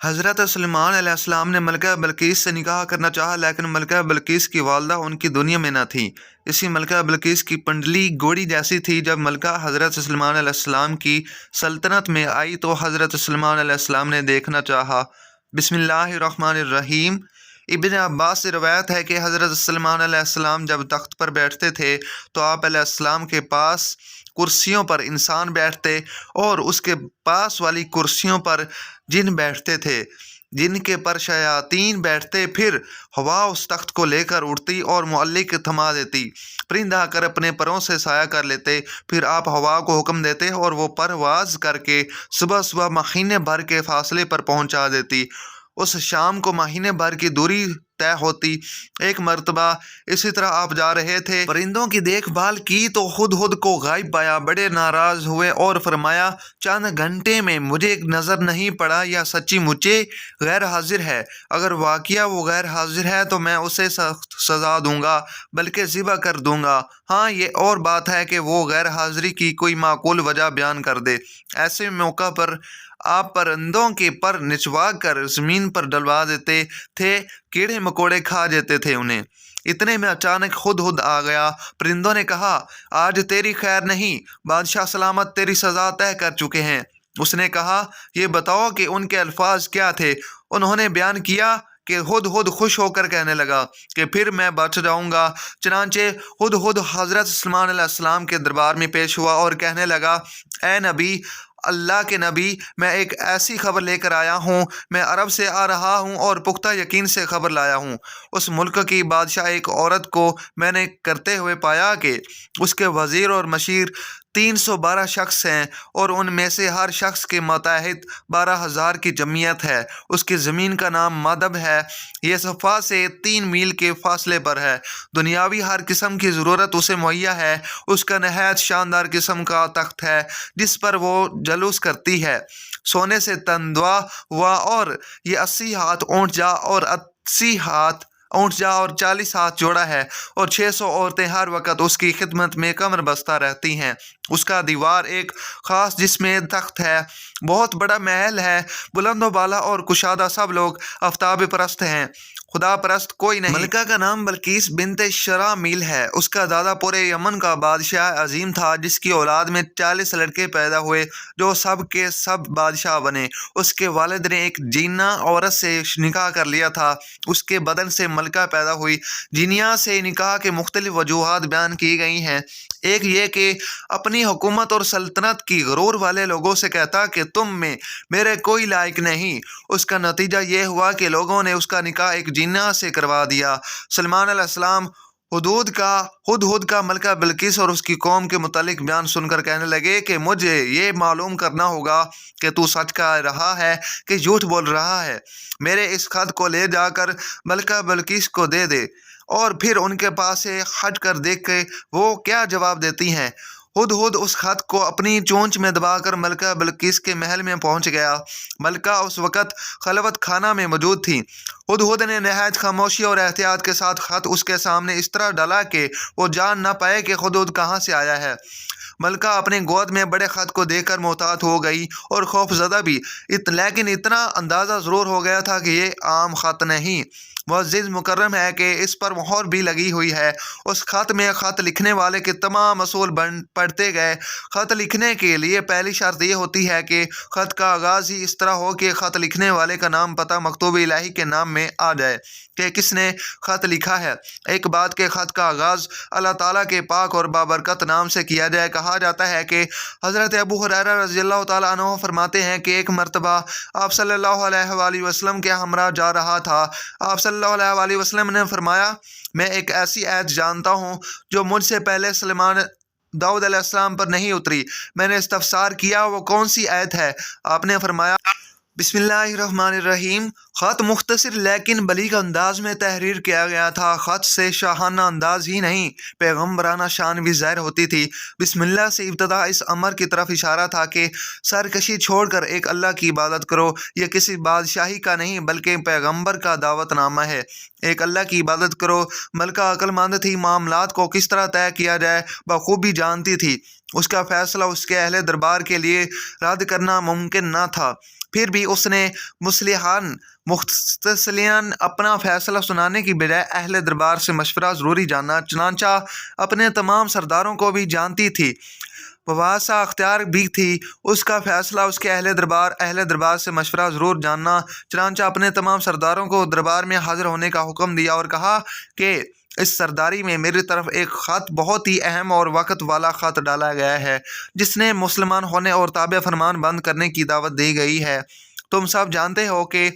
حضرت سلیمان علیہ السلام نے ملکہ بلقیس سے نکاح کرنا چاہا، لیکن ملکہ بلقیس کی والدہ ان کی دنیا میں نہ تھی۔ اسی ملکہ بلقیس کی پنڈلی گھوڑی جیسی تھی۔ جب ملکہ حضرت سلیمان علیہ السلام کی سلطنت میں آئی تو حضرت سلیمان علیہ السلام نے دیکھنا چاہا۔ بسم اللہ الرحمن الرحیم۔ ابن عباس سے روایت ہے کہ حضرت سلیمان علیہ السلام جب تخت پر بیٹھتے تھے تو آپ علیہ السلام کے پاس کرسیوں پر انسان بیٹھتے اور اس کے پاس والی کرسیوں پر جن بیٹھتے تھے، جن کے پر شیاطین بیٹھتے۔ پھر ہوا اس تخت کو لے کر اڑتی اور معلق تھما دیتی۔ پرندہ آ کر اپنے پروں سے سایہ کر لیتے۔ پھر آپ ہوا کو حکم دیتے اور وہ پرواز کر کے صبح صبح مہینے بھر کے فاصلے پر پہنچا دیتی۔ اس شام کو مہینے بھر کی دوری طے ہوتی۔ ایک مرتبہ اسی طرح آپ جا رہے تھے، پرندوں کی دیکھ بھال کی تو ہدہد کو غائب پایا۔ بڑے ناراض ہوئے اور فرمایا، چند گھنٹے میں مجھے نظر نہیں پڑا، یا سچی مچے غیر حاضر ہے؟ اگر واقعہ وہ غیر حاضر ہے تو میں اسے سخت سزا دوں گا، بلکہ ذبح کر دوں گا۔ ہاں، یہ اور بات ہے کہ وہ غیر حاضری کی کوئی معقول وجہ بیان کر دے۔ ایسے موقع پر آپ پرندوں کے پر نچوا کر زمین پر ڈلوا دیتے تھے، کیڑے مکوڑے کھا جاتے تھے انہیں۔ اتنے میں اچانک ہدہد آ گیا۔ پرندوں نے کہا، آج تیری خیر نہیں، بادشاہ سلامت تیری سزا طے کر چکے ہیں۔ اس نے کہا، یہ بتاؤ کہ ان کے الفاظ کیا تھے؟ انہوں نے بیان کیا کہ ہدہد خوش ہو کر کہنے لگا کہ پھر میں بچ جاؤں گا۔ چنانچہ ہدہد حضرت سلیمان علیہ السلام کے دربار میں پیش ہوا اور کہنے لگا، اے نبی، اللہ کے نبی، میں ایک ایسی خبر لے کر آیا ہوں۔ میں عرب سے آ رہا ہوں اور پختہ یقین سے خبر لایا ہوں۔ اس ملک کی بادشاہ ایک عورت کو میں نے کرتے ہوئے پایا کہ اس کے وزیر اور مشیر 312 شخص ہیں، اور ان میں سے ہر شخص کے ماتحت 12,000 کی جمعیت ہے۔ اس کی زمین کا نام مادب ہے، یہ صفا سے 3 میل کے فاصلے پر ہے۔ دنیاوی ہر قسم کی ضرورت اسے مہیا ہے۔ اس کا نہایت شاندار قسم کا تخت ہے جس پر وہ جلوس کرتی ہے، سونے سے تندوا ہوا، اور یہ 80 ہاتھ اونٹ جا اور 40 ہاتھ چوڑا ہے، اور 600 عورتیں ہر وقت اس کی خدمت میں کمر بستہ رہتی ہیں۔ اس کا دیوار ایک خاص جس میں تخت ہے، بہت بڑا محل ہے، بلند و بالا اور کشادہ۔ سب لوگ آفتاب پرست ہیں، خدا پرست کوئی نہیں۔ ملکہ کا نام بلقیس بنت شرامیل ہے۔ اس کا دادا پورے یمن کا بادشاہ عظیم تھا، جس کی اولاد میں 40 لڑکے پیدا ہوئے جو سب کے سب بادشاہ بنے۔ اس کے والد نے ایک جینا عورت سے نکاح کر لیا تھا، اس کے بدن سے ملکہ پیدا ہوئی۔ جینیا سے نکاح کے مختلف وجوہات بیان کی گئی ہیں۔ ایک یہ کہ اپنی حکومت اور سلطنت کی غرور والے لوگوں سے کہتا کہ تم میں میرے کوئی لائق نہیں۔ اس کا نتیجہ یہ ہوا کہ لوگوں نے اس کا نکاح ایک جینا سے کروا دیا۔ سلیمان علیہ السلام ہدہد کا ملکہ بلقیس اور اس کی قوم کے متعلق بیان سن کر کہنے لگے کہ مجھے یہ معلوم کرنا ہوگا کہ تو سچ کہہ رہا ہے کہ جھوٹ بول رہا ہے۔ میرے اس خط کو لے جا کر ملکہ بلقیس کو دے دے، اور پھر ان کے پاس سے ہٹ کر دیکھ کہ وہ کیا جواب دیتی ہیں۔ ہدہد اس خط کو اپنی چونچ میں دبا کر ملکہ بلقیس کے محل میں پہنچ گیا۔ ملکہ اس وقت خلوت خانہ میں موجود تھی۔ ہدہد نے نہایت خاموشی اور احتیاط کے ساتھ خط اس کے سامنے اس طرح ڈالا کہ وہ جان نہ پائے کہ ہدہد کہاں سے آیا ہے۔ ملکہ اپنے گود میں بڑے خط کو دیکھ کر محتاط ہو گئی اور خوف زدہ بھی، لیکن اتنا اندازہ ضرور ہو گیا تھا کہ یہ عام خط نہیں، معزز مکرم ہے کہ اس پر مہر بھی لگی ہوئی ہے۔ اس خط میں خط لکھنے والے کے تمام اصول پڑھتے گئے۔ خط لکھنے کے لیے پہلی شرط یہ ہوتی ہے کہ خط کا آغاز ہی اس طرح ہو کہ خط لکھنے والے کا نام پتہ مکتوب الہی کے نام میں آ جائے کہ کس نے خط لکھا ہے۔ ایک بات کہ خط کا آغاز اللہ تعالیٰ کے پاک اور بابرکت نام سے کیا جائے۔ کہا جاتا ہے کہ حضرت ابو ہریرہ رضی اللہ تعالیٰ عنہ فرماتے ہیں کہ ایک مرتبہ آپ صلی اللہ علیہ وآلہ وسلم کے ہمراہ جا رہا تھا۔ آپ صلی اللہ علیہ وآلہ وسلم نے فرمایا، میں ایک ایسی آیت جانتا ہوں جو مجھ سے پہلے داؤد علیہ السلام پر نہیں اتری۔ میں نے استفسار کیا، وہ کون سی آیت ہے؟ آپ نے فرمایا، بسم اللہ الرحمن الرحیم۔ خط مختصر لیکن بلیغ انداز میں تحریر کیا گیا تھا۔ خط سے شاہانہ انداز ہی نہیں، پیغمبرانہ شان بھی ظاہر ہوتی تھی۔ بسم اللہ سے ابتدا اس امر کی طرف اشارہ تھا کہ سرکشی چھوڑ کر ایک اللہ کی عبادت کرو۔ یہ کسی بادشاہی کا نہیں بلکہ پیغمبر کا دعوت نامہ ہے۔ ایک اللہ کی عبادت کرو۔ ملکہ عقل مند تھی، معاملات کو کس طرح طے کیا جائے بخوبی جانتی تھی۔ اس کا فیصلہ اس کے اہل دربار کے لیے رد کرنا ممکن نہ تھا۔ پھر بھی اس نے مصلحان مختصلاً اپنا فیصلہ سنانے کی بجائے اہل دربار سے مشورہ ضروری جانا، چنانچہ اپنے تمام سرداروں کو بھی جانتی تھی، واسع اختیار بھی تھی۔ اس کا فیصلہ اس کے اہل دربار سے مشورہ ضرور جاننا، چنانچہ اپنے تمام سرداروں کو دربار میں حاضر ہونے کا حکم دیا اور کہا کہ اس سرداری میں میری طرف ایک خط، بہت ہی اہم اور وقت والا خط ڈالا گیا ہے، جس نے مسلمان ہونے اور تابع فرمان بند کرنے کی دعوت دی گئی ہے۔ تم سب جانتے ہو کہ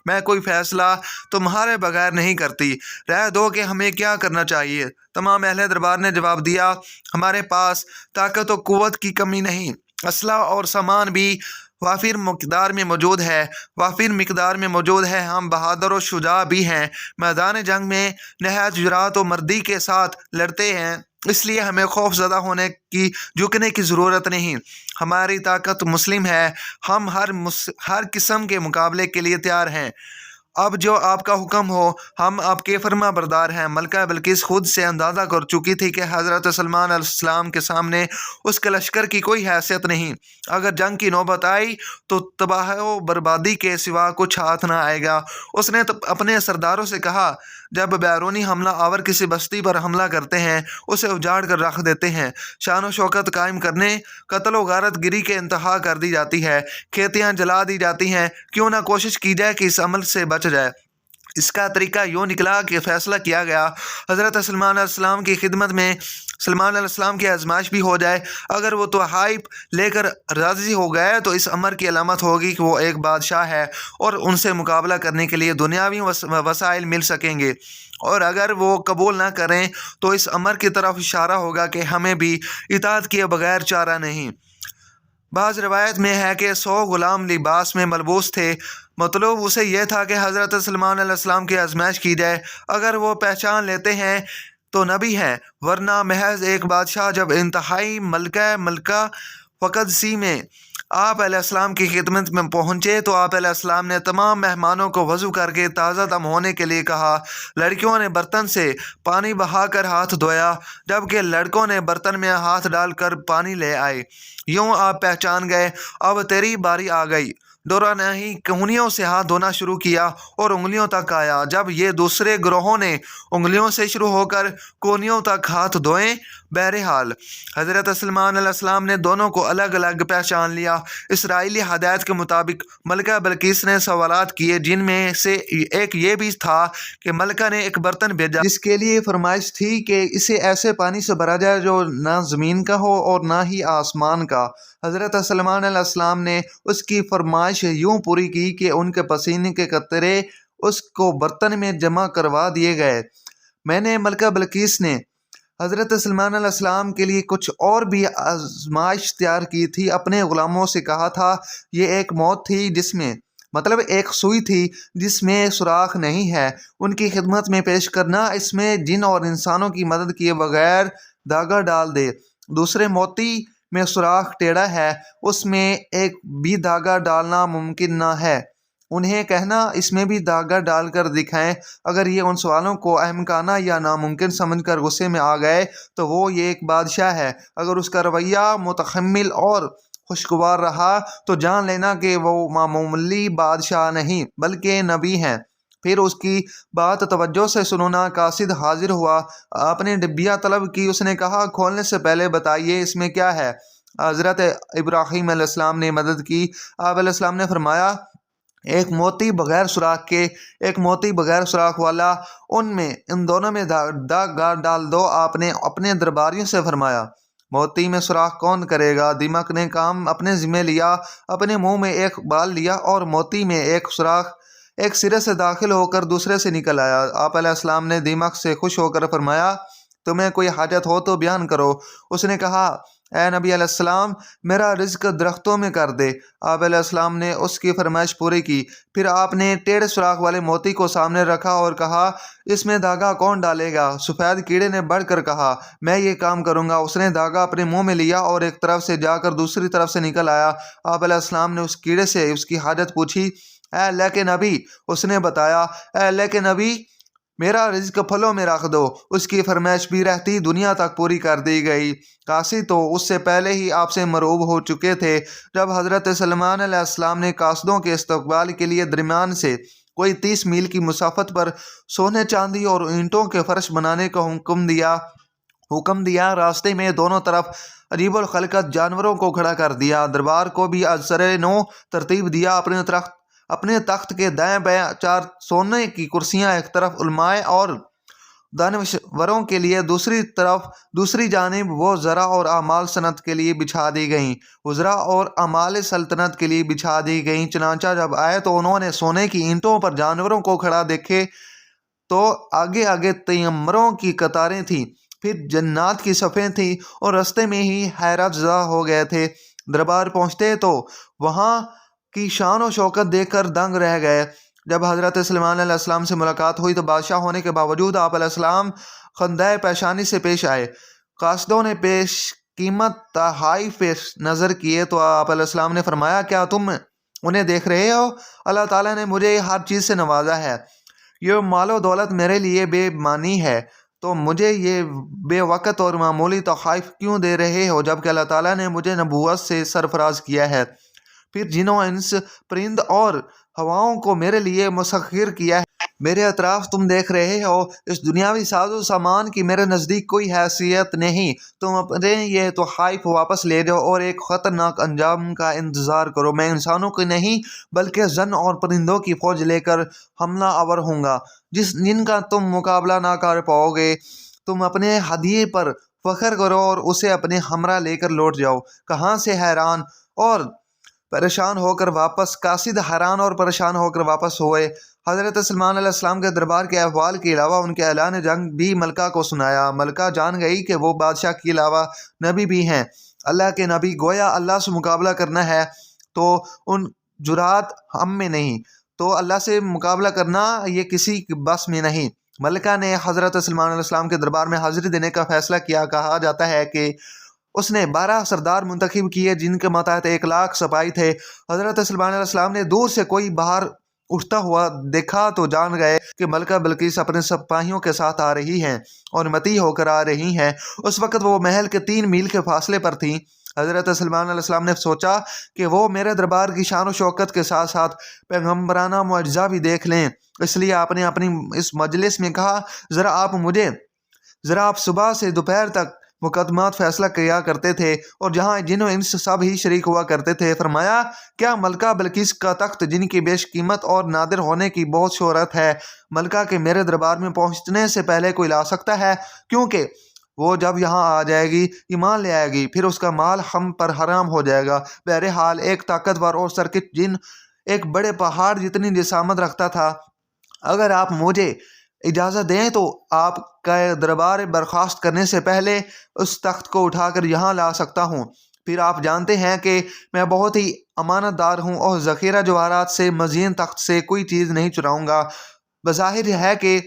میں کوئی فیصلہ تمہارے بغیر نہیں کرتی، رائے دو کہ ہمیں کیا کرنا چاہیے۔ تمام اہل دربار نے جواب دیا، ہمارے پاس طاقت و قوت کی کمی نہیں، اسلحہ اور سامان بھی وافر مقدار میں موجود ہے، ہم بہادر و شجاع بھی ہیں، میدان جنگ میں نہایت جرأت و مردی کے ساتھ لڑتے ہیں، اس لیے ہمیں خوف زدہ جھکنے کی ضرورت نہیں، ہماری طاقت مسلم ہے، ہم ہر قسم کے مقابلے کے لیے تیار ہیں، اب جو آپ کا حکم ہو ہم آپ کے فرما بردار ہیں۔ ملکہ بلقیس خود سے اندازہ کر چکی تھی کہ حضرت سلیمان علیہ السلام کے سامنے اس کے لشکر کی کوئی حیثیت نہیں، اگر جنگ کی نوبت آئی تو تباہی و بربادی کے سوا کچھ ہاتھ نہ آئے گا۔ اس نے اپنے سرداروں سے کہا، جب بیرونی حملہ آور کسی بستی پر حملہ کرتے ہیں، اسے اجاڑ کر رکھ دیتے ہیں، شان و شوکت قائم کرنے، قتل و غارت گری کے انتہا کر دی جاتی ہے، کھیتیاں جلا دی جاتی ہیں، کیوں نہ کوشش کی جائے کہ اس عمل سے بچ جائے۔ اس کا طریقہ یوں نکلا کہ فیصلہ کیا گیا، حضرت سلیمان علیہ السلام کی خدمت میں سلیمان علیہ السلام کی آزمائش بھی ہو جائے، اگر وہ تحائف لے کر راضی ہو گئے تو اس امر کی علامت ہوگی کہ وہ ایک بادشاہ ہے اور ان سے مقابلہ کرنے کے لیے دنیاوی وسائل مل سکیں گے، اور اگر وہ قبول نہ کریں تو اس امر کی طرف اشارہ ہوگا کہ ہمیں بھی اطاعت کیے بغیر چارہ نہیں۔ بعض روایت میں ہے کہ 100 غلام لباس میں ملبوس تھے، مطلب اسے یہ تھا کہ حضرت سلیمان علیہ السلام کی آزمائش کی جائے، اگر وہ پہچان لیتے ہیں تو نبی ہیں، ورنہ محض ایک بادشاہ۔ جب انتہائی ملکہ فقدسی میں آپ علیہ السلام کی خدمت میں پہنچے تو آپ علیہ السلام نے تمام مہمانوں کو وضو کر کے تازہ دم ہونے کے لیے کہا، لڑکیوں نے برتن سے پانی بہا کر ہاتھ دھویا، جبکہ لڑکوں نے برتن میں ہاتھ ڈال کر پانی لے آئے، یوں آپ پہچان گئے اب تیری باری آ گئی۔ دورانہ ہی کہنیوں سے ہاتھ دھونا شروع کیا اور انگلیوں تک آیا، جب یہ دوسرے گروہوں نے انگلیوں سے شروع ہو کر کونیوں تک ہاتھ دھوئے۔ بہرحال حضرت سلیمان علیہ السلام نے دونوں کو الگ الگ پہچان لیا۔ اسرائیلی ہدایت کے مطابق ملکہ بلقیس نے سوالات کیے، جن میں سے ایک یہ بھی تھا کہ ملکہ نے ایک برتن بھیجا جس کے لیے فرمائش تھی کہ اسے ایسے پانی سے بھرا جائے جو نہ زمین کا ہو اور نہ ہی آسمان کا۔ حضرت سلیمان علیہ السلام نے اس کی فرمائش یوں پوری کی کہ ان کے پسینے کے قطرے اس کو برتن میں جمع کروا دیے گئے۔ میں نے ملکہ بلقیس نے حضرت سلیمان علیہ السلام کے لیے کچھ اور بھی آزمائش تیار کی تھی، اپنے غلاموں سے کہا تھا، یہ ایک موت تھی جس میں ایک سوئی تھی جس میں سوراخ نہیں ہے، ان کی خدمت میں پیش کرنا، اس میں جن اور انسانوں کی مدد کیے بغیر دھاگا ڈال دے۔ دوسرے موتی میں سوراخ ٹیڑھا ہے، اس میں ایک بھی دھاگا ڈالنا ممکن نہ ہے، انہیں کہنا اس میں بھی دھاگا ڈال کر دکھائیں۔ اگر یہ ان سوالوں کو احمقانہ یا ناممکن سمجھ کر غصے میں آ گئے تو وہ یہ ایک بادشاہ ہے، اگر اس کا رویہ متحمل اور خوشگوار رہا تو جان لینا کہ وہ معمولی بادشاہ نہیں بلکہ نبی ہیں۔ پھر اس کی بات توجہ سے سننا، قاصد حاضر ہوا، آپ نے ڈبیا طلب کی، اس نے کہا، کھولنے سے پہلے بتائیے اس میں کیا ہے۔ حضرت ابراہیم علیہ السلام نے مدد کی، آپ علیہ السلام نے فرمایا، ایک موتی بغیر سوراخ کے، ایک موتی بغیر سوراخ والا، ان دونوں میں داغ ڈال دو۔ آپ نے اپنے درباریوں سے فرمایا، موتی میں سوراخ کون کرے گا؟ دیمک نے کام اپنے ذمہ لیا، اپنے منہ میں ایک بال لیا اور موتی میں ایک سوراخ ایک سرے سے داخل ہو کر دوسرے سے نکل آیا۔ آپ علیہ السلام نے دیمک سے خوش ہو کر فرمایا، تمہیں کوئی حاجت ہو تو بیان کرو۔ اس نے کہا، اے نبی علیہ السلام، میرا رزق درختوں میں کر دے۔ آپ علیہ السلام نے اس کی فرمائش پوری کی۔ پھر آپ نے ٹیڑھے سوراخ والے موتی کو سامنے رکھا اور کہا، اس میں دھاگا کون ڈالے گا؟ سفید کیڑے نے بڑھ کر کہا، میں یہ کام کروں گا۔ اس نے دھاگا اپنے منہ میں لیا اور ایک طرف سے جا کر دوسری طرف سے نکل آیا۔ آپ علیہ السلام نے اس کیڑے سے اس کی حاجت پوچھی۔ اے اللہ کے نبی، اس نے بتایا، اے اللہ کے نبی، میرا رزق پھلوں میں رکھ دو۔ اس کی فرمائش بھی رہتی دنیا تک پوری کر دی گئی۔ قاصد تو اس سے پہلے ہی آپ سے مرعوب ہو چکے تھے۔ جب حضرت سلیمان علیہ السلام نے قاصدوں کے استقبال کے لیے درمیان سے کوئی 30 میل کی مسافت پر سونے چاندی اور اینٹوں کے فرش بنانے کا حکم دیا، راستے میں دونوں طرف عجیب الخلقت جانوروں کو کھڑا کر دیا۔ دربار کو بھی ازسر نو ترتیب دیا۔ اپنے تخت کے دائیں بائیں 4 سونے کی کرسیاں ایک طرف علماء اور دانشوروں کے لیے، دوسری جانب وہ زرع اور اعمال صنعت کے لیے بچھا دی گئیں، وزراء اور اعمال سلطنت کے لیے بچھا دی گئیں۔ چنانچہ جب آئے تو انہوں نے سونے کی اینٹوں پر جانوروں کو کھڑا دیکھے تو آگے آگے تیمروں کی قطاریں تھیں، پھر جنات کی صفیں تھیں، اور رستے میں ہی حیرت زدہ ہو گئے تھے۔ دربار پہنچتے تو وہاں کی شان و شوکت دیکھ کر دنگ رہ گئے۔ جب حضرت سلیمان علیہ السلام سے ملاقات ہوئی تو بادشاہ ہونے کے باوجود آپ علیہ السلام خندۂ پیشانی سے پیش آئے۔ قاصدوں نے پیش قیمت تحائف نظر کیے تو آپ علیہ السلام نے فرمایا، کیا تم انہیں دیکھ رہے ہو؟ اللہ تعالیٰ نے مجھے ہر چیز سے نوازا ہے، یہ مال و دولت میرے لیے بے معنی ہے، تو مجھے یہ بے وقت اور معمولی تحائف کیوں دے رہے ہو، جبکہ اللہ تعالیٰ نے مجھے نبوت سے سرفراز کیا ہے، پھر جنوں انس پرند اور ہواؤں کو میرے لیے مسخر کیا ہے۔ میرے اطراف تم دیکھ رہے ہو، اس دنیاوی ساز و سامان کی میرے نزدیک کوئی حیثیت نہیں۔ تم اپنے یہ تحائف واپس لے جاؤ اور ایک خطرناک انجام کا انتظار کرو۔ میں انسانوں کی نہیں بلکہ جن اور پرندوں کی فوج لے کر حملہ آور ہوں گا جن کا تم مقابلہ نہ کر پاؤ گے۔ تم اپنے ہدیے پر فخر کرو اور اسے اپنے ہمراہ لے کر لوٹ جاؤ۔ کہاں سے حیران اور پریشان ہو کر واپس قاصد حیران اور پریشان ہو کر واپس ہوئے۔ حضرت سلیمان علیہ السلام کے دربار کے احوال کے علاوہ ان کے اعلان جنگ بھی ملکہ کو سنایا۔ ملکہ جان گئی کہ وہ بادشاہ کے علاوہ نبی بھی ہیں، اللہ کے نبی، گویا اللہ سے مقابلہ کرنا ہے تو ان جرات ہم میں نہیں، تو اللہ سے مقابلہ کرنا یہ کسی کے بس میں نہیں۔ ملکہ نے حضرت سلیمان علیہ السلام کے دربار میں حاضری دینے کا فیصلہ کیا۔ کہا جاتا ہے کہ اس نے 12 سردار منتخب کیے جن کے ماتحت 1,00,000 سپاہی تھے۔ حضرت سلیمان علیہ السلام نے دور سے کوئی باہر اٹھتا ہوا دیکھا تو جان گئے کہ ملکہ بلقیس اپنے سپاہیوں کے ساتھ آ رہی ہیں اور متی ہو کر آ رہی ہیں۔ اس وقت وہ محل کے 3 میل کے فاصلے پر تھیں۔ حضرت سلیمان علیہ السلام نے سوچا کہ وہ میرے دربار کی شان و شوکت کے ساتھ ساتھ پیغمبرانہ معجزہ بھی دیکھ لیں، اس لیے آپ نے اپنی اس مجلس میں کہا، ذرا آپ صبح سے دوپہر تک مقدمات فیصلہ کیا کرتے تھے اور جہاں جن و انس سب ہی شریک ہوا کرتے تھے۔ فرمایا، کیا ملکہ بلقیس کا تخت جن کی بیش قیمت اور نادر ہونے کی بہت شہرت ہے، ملکہ کے میرے دربار میں پہنچنے سے پہلے کوئی لا سکتا ہے؟ کیونکہ وہ جب یہاں آ جائے گی ایمان لے آئے گی، پھر اس کا مال ہم پر حرام ہو جائے گا۔ بہرحال ایک طاقتور اور سرکش جن ایک بڑے پہاڑ جتنی جسامت رکھتا تھا، اگر آپ مجھے اجازت دیں تو آپ کا دربار برخاست کرنے سے پہلے اس تخت کو اٹھا کر یہاں لا سکتا ہوں۔ پھر آپ جانتے ہیں کہ میں بہت ہی امانت دار ہوں اور ذخیرہ جواہرات سے مزین تخت سے کوئی چیز نہیں چراؤں گا۔ بظاہر ہے کہ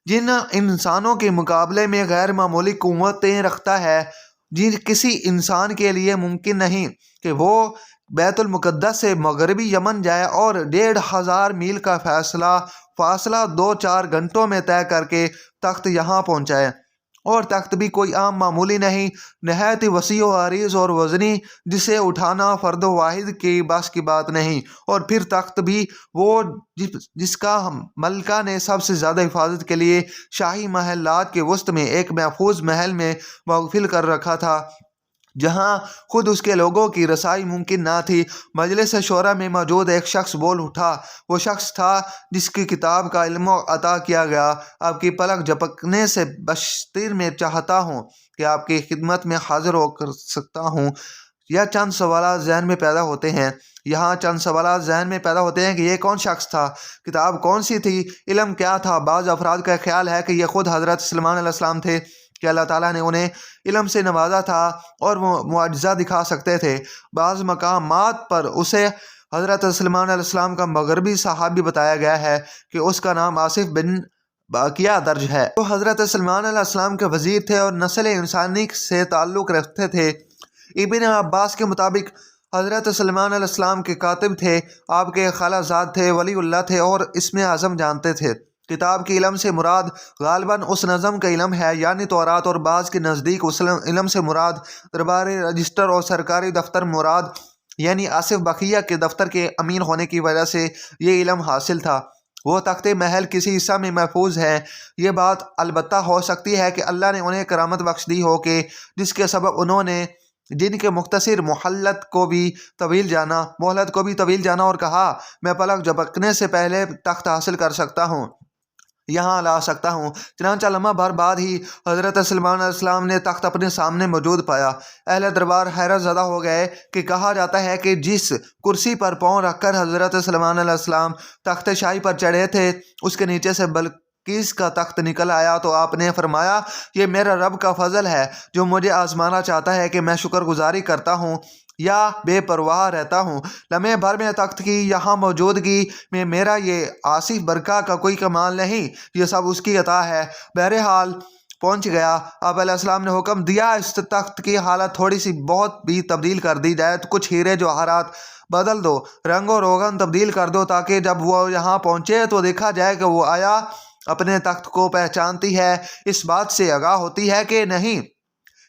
جن انسانوں کے مقابلے میں غیر معمولی قوتیں رکھتا ہے، جن کسی انسان کے لیے ممکن نہیں کہ وہ بیت المقدس سے مغربی یمن جائے اور 1,500 میل کا فاصلہ 2-4 گھنٹوں میں طے کر کے تخت یہاں پہنچائے، اور تخت بھی کوئی عام معمولی نہیں، نہایت ہی وسیع و عریض اور وزنی، جسے اٹھانا فرد واحد کی بس کی بات نہیں، اور پھر تخت بھی وہ جس کا ملکہ نے سب سے زیادہ حفاظت کے لیے شاہی محلات کے وسط میں ایک محفوظ محل میں مغفل کر رکھا تھا، جہاں خود اس کے لوگوں کی رسائی ممکن نہ تھی۔ مجلس شورا میں موجود ایک شخص بول اٹھا، وہ شخص تھا جس کی کتاب کا علم عطا کیا گیا۔ آپ کی پلک جھپکنے سے بشتر میں چاہتا ہوں کہ آپ کی خدمت میں حاضر ہو کر سکتا ہوں۔ یہ چند سوالات ذہن میں پیدا ہوتے ہیں کہ یہ کون شخص تھا، کتاب کون سی تھی، علم کیا تھا۔ بعض افراد کا خیال ہے کہ یہ خود حضرت سلیمان علیہ السلام تھے کہ اللہ تعالیٰ نے انہیں علم سے نوازا تھا اور وہ معجزہ دکھا سکتے تھے۔ بعض مقامات پر اسے حضرت سلیمان علیہ السلام کا مغربی صحابی بتایا گیا ہے کہ اس کا نام آصف بن باقیہ درج ہے، جو حضرت سلیمان علیہ السلام کے وزیر تھے اور نسل انسانی سے تعلق رکھتے تھے۔ ابن عباس کے مطابق حضرت سلیمان علیہ السلام کے کاتب تھے، آپ کے خالہ زاد تھے، ولی اللہ تھے اور اسم اعظم جانتے تھے۔ کتاب کے علم سے مراد غالباً اس نظم کا علم ہے، یعنی تورات، اور بعض کے نزدیک اس علم سے مراد درباری رجسٹر اور سرکاری دفتر مراد، یعنی آصف بقیہ کے دفتر کے امین ہونے کی وجہ سے یہ علم حاصل تھا۔ وہ تخت محل کسی حصہ میں محفوظ ہے۔ یہ بات البتہ ہو سکتی ہے کہ اللہ نے انہیں کرامت بخش دی ہو کہ جس کے سبب انہوں نے دن کے مختصر مہلت کو بھی طویل جانا اور کہا میں پلک جھپکنے سے پہلے تخت حاصل کر سکتا ہوں، یہاں لا سکتا ہوں۔ چنانچہ لمحہ بھر بعد ہی حضرت سلیمان علیہ السلام نے تخت اپنے سامنے موجود پایا۔ اہل دربار حیرت زدہ ہو گئے کہ کہا جاتا ہے کہ جس کرسی پر پاؤں رکھ کر حضرت سلیمان علیہ السلام تخت شاہی پر چڑھے تھے اس کے نیچے سے بلقیس کا تخت نکل آیا تو آپ نے فرمایا یہ میرا رب کا فضل ہے جو مجھے آزمانا چاہتا ہے کہ میں شکر گزاری کرتا ہوں یا بے پرواہ رہتا ہوں۔ لمحے بھر میں تخت کی یہاں موجودگی میں میرا یہ آصف برقع کا کوئی کمال نہیں، یہ سب اس کی عطا ہے۔ بہرحال پہنچ گیا۔ آپ علیہ السلام نے حکم دیا اس تخت کی حالت تھوڑی سی بہت بھی تبدیل کر دی جائے، تو کچھ ہیرے جواہرات بدل دو، رنگ و روغن تبدیل کر دو، تاکہ جب وہ یہاں پہنچے تو دیکھا جائے کہ وہ آیا اپنے تخت کو پہچانتی ہے، اس بات سے آگاہ ہوتی ہے کہ نہیں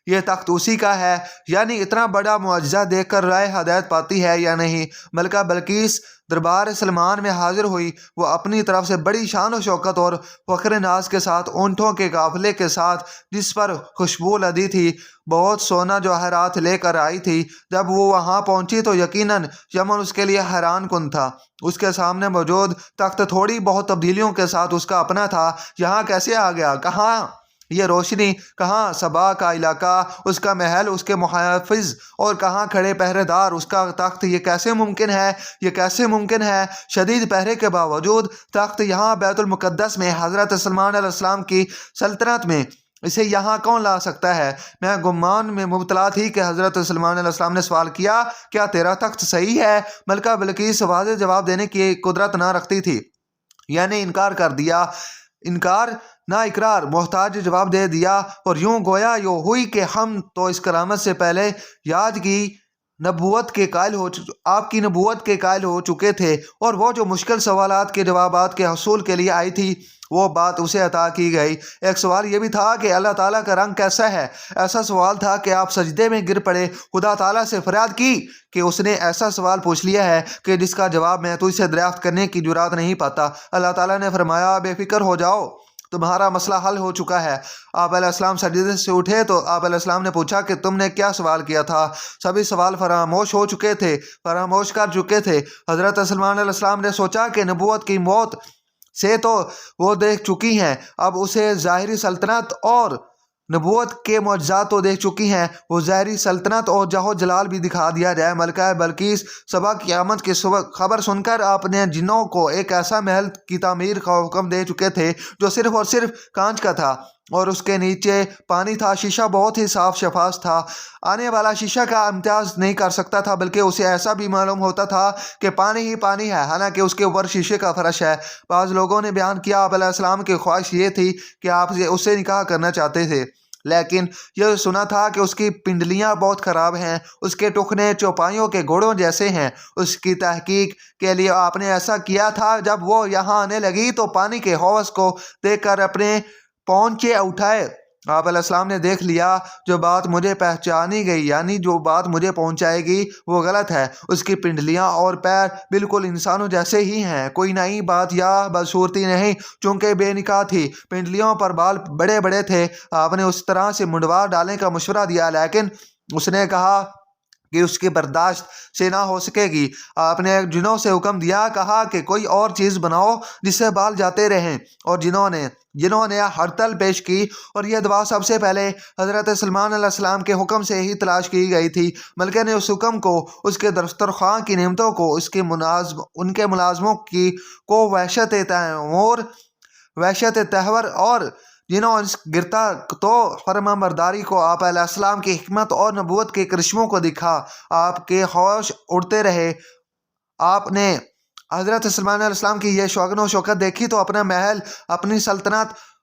یہ تخت اسی کا ہے، یعنی اتنا بڑا معجزہ دیکھ کر رائے ہدایت پاتی ہے یا نہیں۔ ملکہ بلقیس دربار سلمان میں حاضر ہوئی۔ وہ اپنی طرف سے بڑی شان و شوکت اور فخر ناز کے ساتھ اونٹوں کے قافلے کے ساتھ، جس پر خوشبو لدی تھی، بہت سونا جواہرات لے کر آئی تھی۔ جب وہ وہاں پہنچی تو یقیناً یمن اس کے لیے حیران کن تھا۔ اس کے سامنے موجود تخت تھوڑی بہت تبدیلیوں کے ساتھ اس کا اپنا تھا۔ یہاں کیسے آ گیا؟ کہاں یہ روشنی؟ کہاں سبا کا علاقہ، اس کا محل، اس کے محافظ، اور کہاں کھڑے پہرے دار، اس کا تخت؟ یہ کیسے ممکن ہے؟ یہ کیسے ممکن ہے؟ شدید پہرے کے باوجود تخت یہاں بیت المقدس میں حضرت سلیمان علیہ السلام کی سلطنت میں، اسے یہاں کون لا سکتا ہے؟ میں گمان میں مبتلا تھی کہ حضرت سلیمان علیہ السلام نے سوال کیا کیا تیرا تخت صحیح ہے؟ ملکہ بلقیس واضح جواب دینے کی قدرت نہ رکھتی تھی، یعنی انکار کر دیا، انکار نہ اقرار محتاج جواب دے دیا، اور یوں گویا یوں ہوئی کہ ہم تو اس کرامت سے پہلے یاد کی نبوت کے قائل آپ کی نبوت کے قائل ہو چکے تھے، اور وہ جو مشکل سوالات کے جوابات کے حصول کے لیے آئی تھی وہ بات اسے عطا کی گئی۔ ایک سوال یہ بھی تھا کہ اللہ تعالیٰ کا رنگ کیسا ہے؟ ایسا سوال تھا کہ آپ سجدے میں گر پڑے، خدا تعالیٰ سے فریاد کی کہ اس نے ایسا سوال پوچھ لیا ہے کہ جس کا جواب میں تجھ سے دریافت کرنے کی جرات نہیں پاتا۔ اللہ تعالیٰ نے فرمایا بے فکر ہو جاؤ، تمہارا مسئلہ حل ہو چکا ہے۔ آپ علیہ السلام سجدے سے اٹھے تو آپ علیہ السلام نے پوچھا کہ تم نے کیا سوال کیا تھا؟ سبھی سوال فراموش کر چکے تھے۔ حضرت سلیمان علیہ السلام نے سوچا کہ نبوت کی موت سے تو وہ دیکھ چکی ہیں، اب اسے ظاہری سلطنت اور نبوت کے معجزات تو دیکھ چکی ہیں، وہ ظاہری سلطنت اور جاہ و جلال بھی دکھا دیا جائے۔ ملکہ بلقیس صبح قیامت کی خبر سن کر اپنے جنوں کو ایک ایسا محل کی تعمیر کا حکم دے چکے تھے جو صرف اور صرف کانچ کا تھا اور اس کے نیچے پانی تھا۔ شیشہ بہت ہی صاف شفاف تھا، آنے والا شیشہ کا امتیاز نہیں کر سکتا تھا، بلکہ اسے ایسا بھی معلوم ہوتا تھا کہ پانی ہی پانی ہے، حالانکہ اس کے اوپر شیشے کا فرش ہے۔ بعض لوگوں نے بیان کیا آپ علیہ السلام کی خواہش یہ تھی کہ آپ اس سے نکاح کرنا چاہتے تھے، لیکن یہ سنا تھا کہ اس کی پنڈلیاں بہت خراب ہیں، اس کے ٹخنے چوپائیوں کے گھوڑوں جیسے ہیں۔ اس کی تحقیق کے لیے آپ نے ایسا کیا تھا۔ جب وہ یہاں آنے لگی تو پانی کے حوض کو دیکھ کر اپنے پونچے اٹھائے۔ آپ علیہ السلام نے دیکھ لیا جو بات مجھے پہچانی گئی، یعنی جو بات مجھے پہنچائے گی وہ غلط ہے۔ اس کی پنڈلیاں اور پیر بالکل انسانوں جیسے ہی ہیں، کوئی نئی بات یا بدصورتی نہیں، چونکہ بے نکاح تھی، پنڈلیوں پر بال بڑے بڑے تھے۔ آپ نے اس طرح سے منڈوا ڈالنے کا مشورہ دیا، لیکن اس نے کہا کہ اس کی برداشت سے نہ ہو سکے گی۔ آپ نے جنوں سے حکم دیا، کہا کہ کوئی اور چیز بناؤ جس سے بال جاتے رہیں، اور جنوں نے ہڑتل پیش کی، اور یہ دعا سب سے پہلے حضرت سلیمان علیہ السلام کے حکم سے ہی تلاش کی گئی تھی۔ ملکہ نے اس حکم کو، اس کے دسترخوان کی نعمتوں کو، ان کے ملازموں کو وحشت تہور اور جنہوں گرتا تو فرما برداری کو آپ علیہ السلام کی حکمت اور نبوت کے کرشموں کو دکھا۔ آپ کے ہوش اڑتے رہے۔ آپ نے حضرت سلیمان علیہ السلام کی یہ شوق و شوکت دیکھی تو اپنا محل، اپنی سلطنت